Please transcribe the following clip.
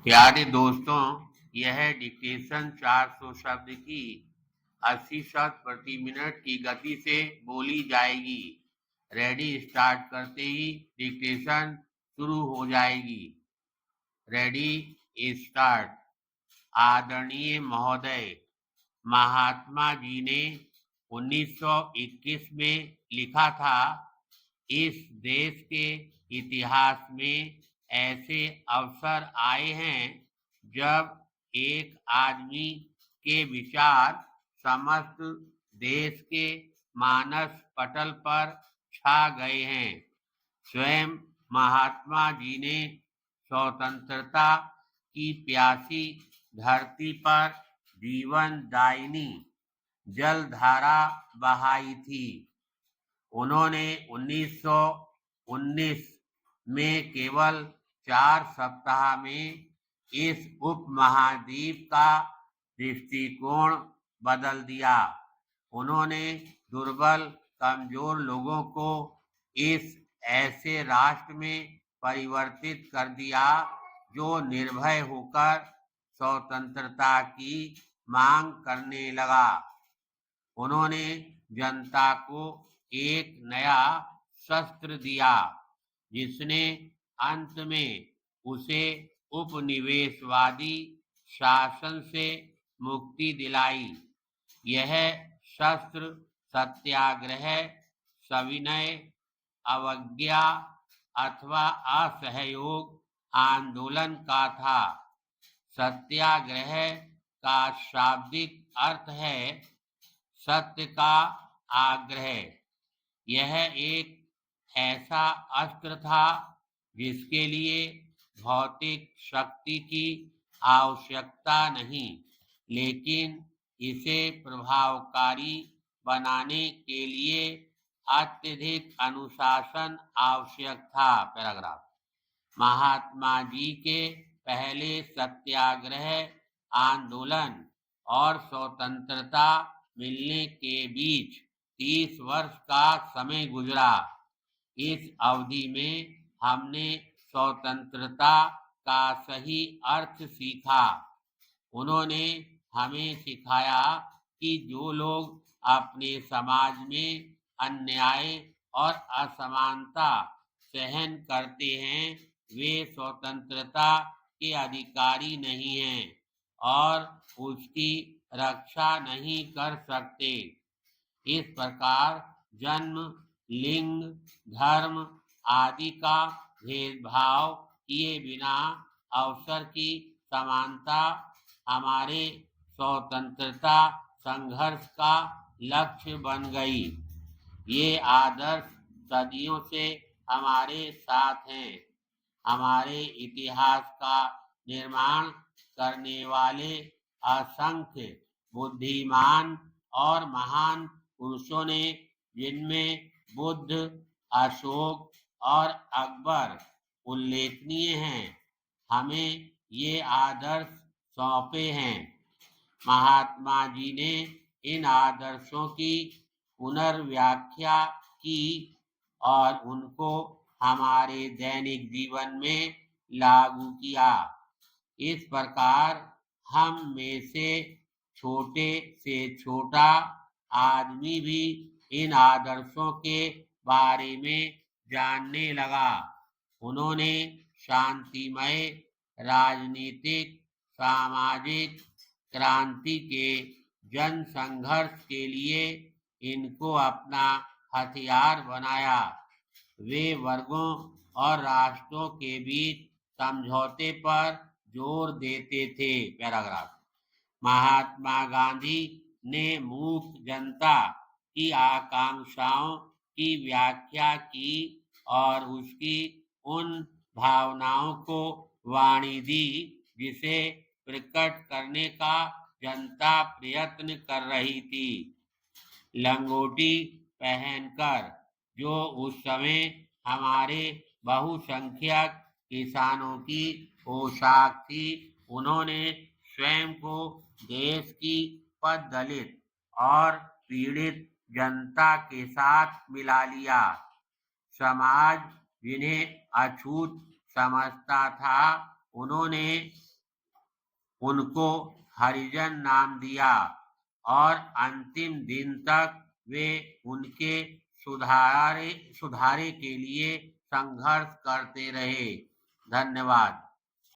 प्यारे दोस्तों, यह डिक्टेशन 400 शब्द की 80 शब्द प्रति मिनट की गति से बोली जाएगी। रेडी स्टार्ट करते ही डिक्टेशन शुरू हो जाएगी। Ready start. आदरणीय महोदय, महात्मा जी ने 1921 में लिखा था, इस देश के इतिहास में ऐसे अवसर आए हैं जब एक आदमी के विचार समस्त देश के मानस पटल पर छा गए हैं। स्वयं महात्मा जी ने स्वतंत्रता की प्यासी धरती पर जीवन दायिनी जलधारा बहाई थी। उन्होंने 1919 में केवल 4 सप्ताह में इस उपमहाद्वीप का दृष्टिकोण बदल दिया। उन्होंने दुर्बल कमजोर लोगों को इस ऐसे राष्ट्र में परिवर्तित कर दिया जो निर्भय होकर स्वतंत्रता की मांग करने लगा। उन्होंने जनता को एक नया शस्त्र दिया जिसने अंत में उसे उपनिवेशवादी शासन से मुक्ति दिलाई। यह शस्त्र सत्याग्रह, सविनय, अवज्ञा अथवा असहयोग आंदोलन का था। सत्याग्रह का शाब्दिक अर्थ है सत्य का आग्रह। यह एक ऐसा अस्त्र था जिसके लिए भौतिक शक्ति की आवश्यकता नहीं, लेकिन इसे प्रभावकारी बनाने के लिए अत्यधिक अनुशासन आवश्यक था। पैराग्राफ। महात्मा जी के पहले सत्याग्रह आंदोलन और स्वतंत्रता मिलने के बीच 30 वर्ष का समय गुजरा। इस अवधि में हमने स्वतंत्रता का सही अर्थ सीखा। उन्होंने हमें सिखाया कि जो लोग अपने समाज में अन्याय और असमानता सहन करते हैं वे स्वतंत्रता के अधिकारी नहीं हैं और उसकी रक्षा नहीं कर सकते। इस प्रकार जन्म, लिंग, धर्म आदि का भेदभाव किए बिना अवसर की समानता हमारे स्वतंत्रता संघर्ष का लक्ष्य बन गई। ये आदर्श सदियों से हमारे साथ हैं। हमारे इतिहास का निर्माण करने वाले असंख्य बुद्धिमान और महान पुरुषों ने, जिनमें बुद्ध, अशोक और अकबर उल्लेखनीय हैं, हमें ये आदर्श सौंपे हैं। महात्मा जी ने इन आदर्शों की पुनर्व्याख्या की और उनको हमारे दैनिक जीवन में लागू किया। इस प्रकार हम में से छोटे से छोटा आदमी भी इन आदर्शों के बारे में जानने लगा। उन्होंने शांतिमय राजनीतिक सामाजिक क्रांति के जन संघर्ष के लिए इनको अपना हथियार बनाया। वे वर्गों और राष्ट्रों के बीच समझौते पर जोर देते थे। पैराग्राफ। महात्मा गांधी ने मूक जनता की आकांक्षाओं की व्याख्या की और उसकी उन भावनाओं को वाणी दी जिसे प्रकट करने का जनता प्रयत्न कर रही थी। लंगोटी पहनकर, जो उस समय हमारे बहुसंख्यक किसानों की पोशाक थी, उन्होंने स्वयं को देश की पददलित और पीड़ित जनता के साथ मिला लिया। समाज जिन्हें अछूत समझता था, उन्होंने उनको हरिजन नाम दिया और अंतिम दिन तक वे उनके सुधारे के लिए संघर्ष करते रहे। धन्यवाद।